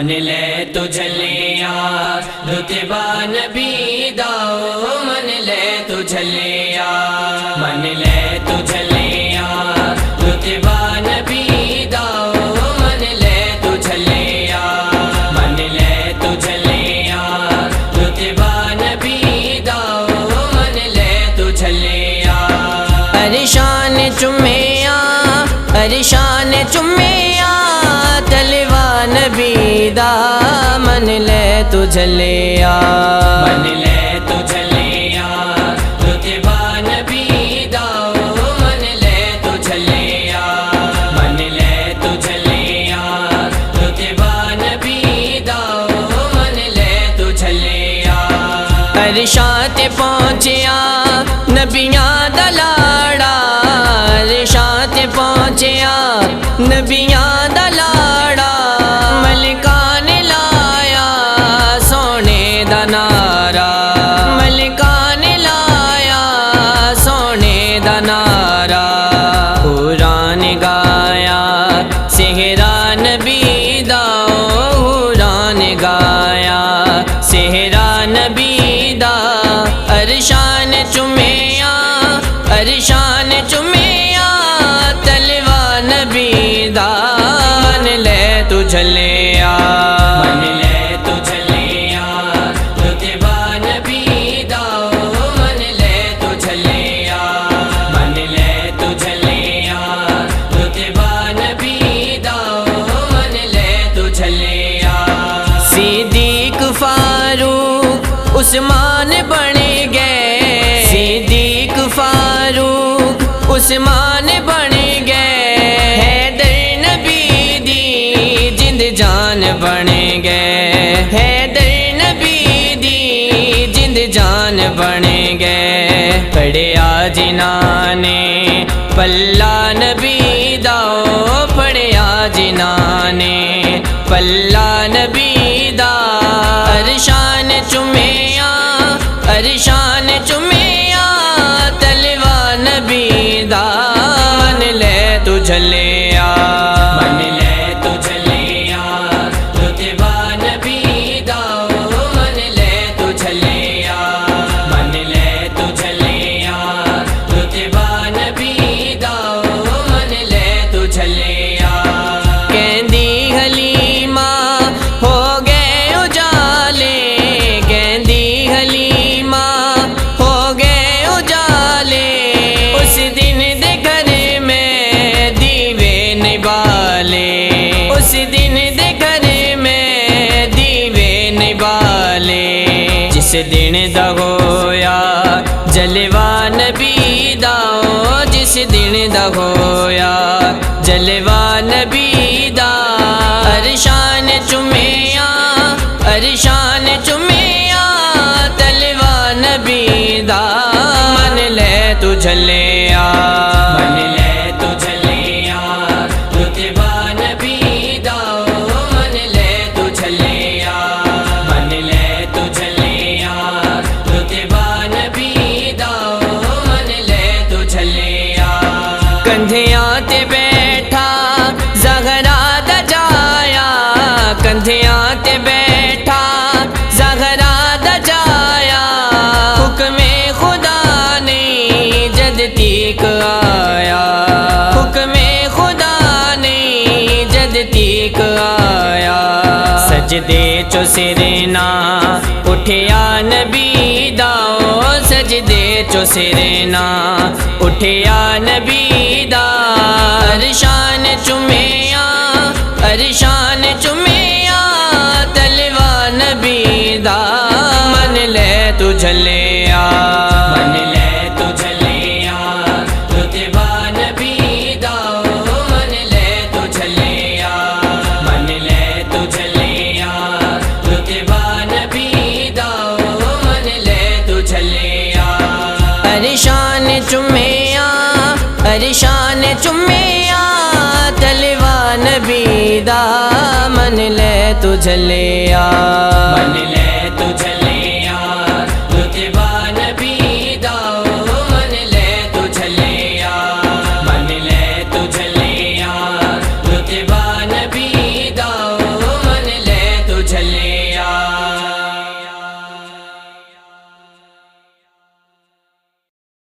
من لے تجھ لیا رتبہ نبی داؤ من لے تجھ لیا من لے تجھ لیا رتبہ نبی داؤ من لے تجھ لیا من لے تجھ لیا رتبہ نبی داؤ من لے تجھ لیا ارشان چمیا ارشان چمیا تلوا نبی دا من لے تجھ لیا من لے تجھ لیا رتبہ نبی داؤ من لے تجھ لیا من لے تجھ لیا رتبہ نبی داؤ من لے تجھ لیا ارشاد پہنچیا نبیاں دا لاڑا ارشاد پہنچیا نبیاں دا لاڑا ملکاں نے لایا سونے دا نعرہ ملکاں نے لایا سونے دا نعرہ قرآن گایا صحرا نبی دا قرآن گایا صحرا نبی دا ارشان چمیا ارشان چمیا تلوا نبی دا من لے تجھ لیا من لے تجھ لیا رتبہ نبی داؤ من لے تجھ لیا من لے تجھ لیا رتبہ نبی داؤ من لے تجھ لیا صدیق فاروق عثمان بن گئے صدیق فاروق عثمان بن گئے حیدر نبی دی جند جان بن گئے حیدر نبی دی جند جان بن گئے پڑھیا جنہاں نے پلہ نبی داؤ پڑھیا جنہاں نے پلہ نبی دا ارشان چمیا ارشان چمیا تلوا نبی دا من لے تجھ لیا من لے تجھ لیا رتبہ نبی داؤ من لے تجھ لیا من لے تجھ لیا رتبہ نبی داؤ من لے تجھ لیا کہندی حلیمہ ہو گئے اجالے کہندی حلیمہ ہو گئے اجالے اس دن دے گھر میں دیوے نہیں بالے اس دن دے گھر میں دیوے نہیں بالے جس دن دا ہویا جلوہ نبی دا جس دن دا ہویا جلوہ نبی دا ارشان چمیا ارشان چمیا تلوا نبی دا من لے تجھ لیا من لے تجھ لیا رتبہ نبی داؤ من لے تجھ لیا من لے تجھ لیا رتبہ نبی داؤ من لے تجھ لیا کندھیاں تے بیٹھا زہرا دا جایا کندھیاں تے بیٹھا زہرا دا جایا حکم خدا نے جد تیک آیا حکم خدا نے جد تیک آیا سجدے چو سرنا اٹھیا نبی داؤ سجدے چو سرنا اٹھیا نبی دا ارشان چمیا ارشان چمیا تلوا نبی دا من لے تجھ لیا من لے تجھ لیا رتبہ نبی داؤ من لے تجھ لیا من لے تجھ لیا رتبہ نبی داؤ من لے تجھ لیا ارشان چمیا ارشان چمیا تلوا نبی دا من لے تجھ لیا من لے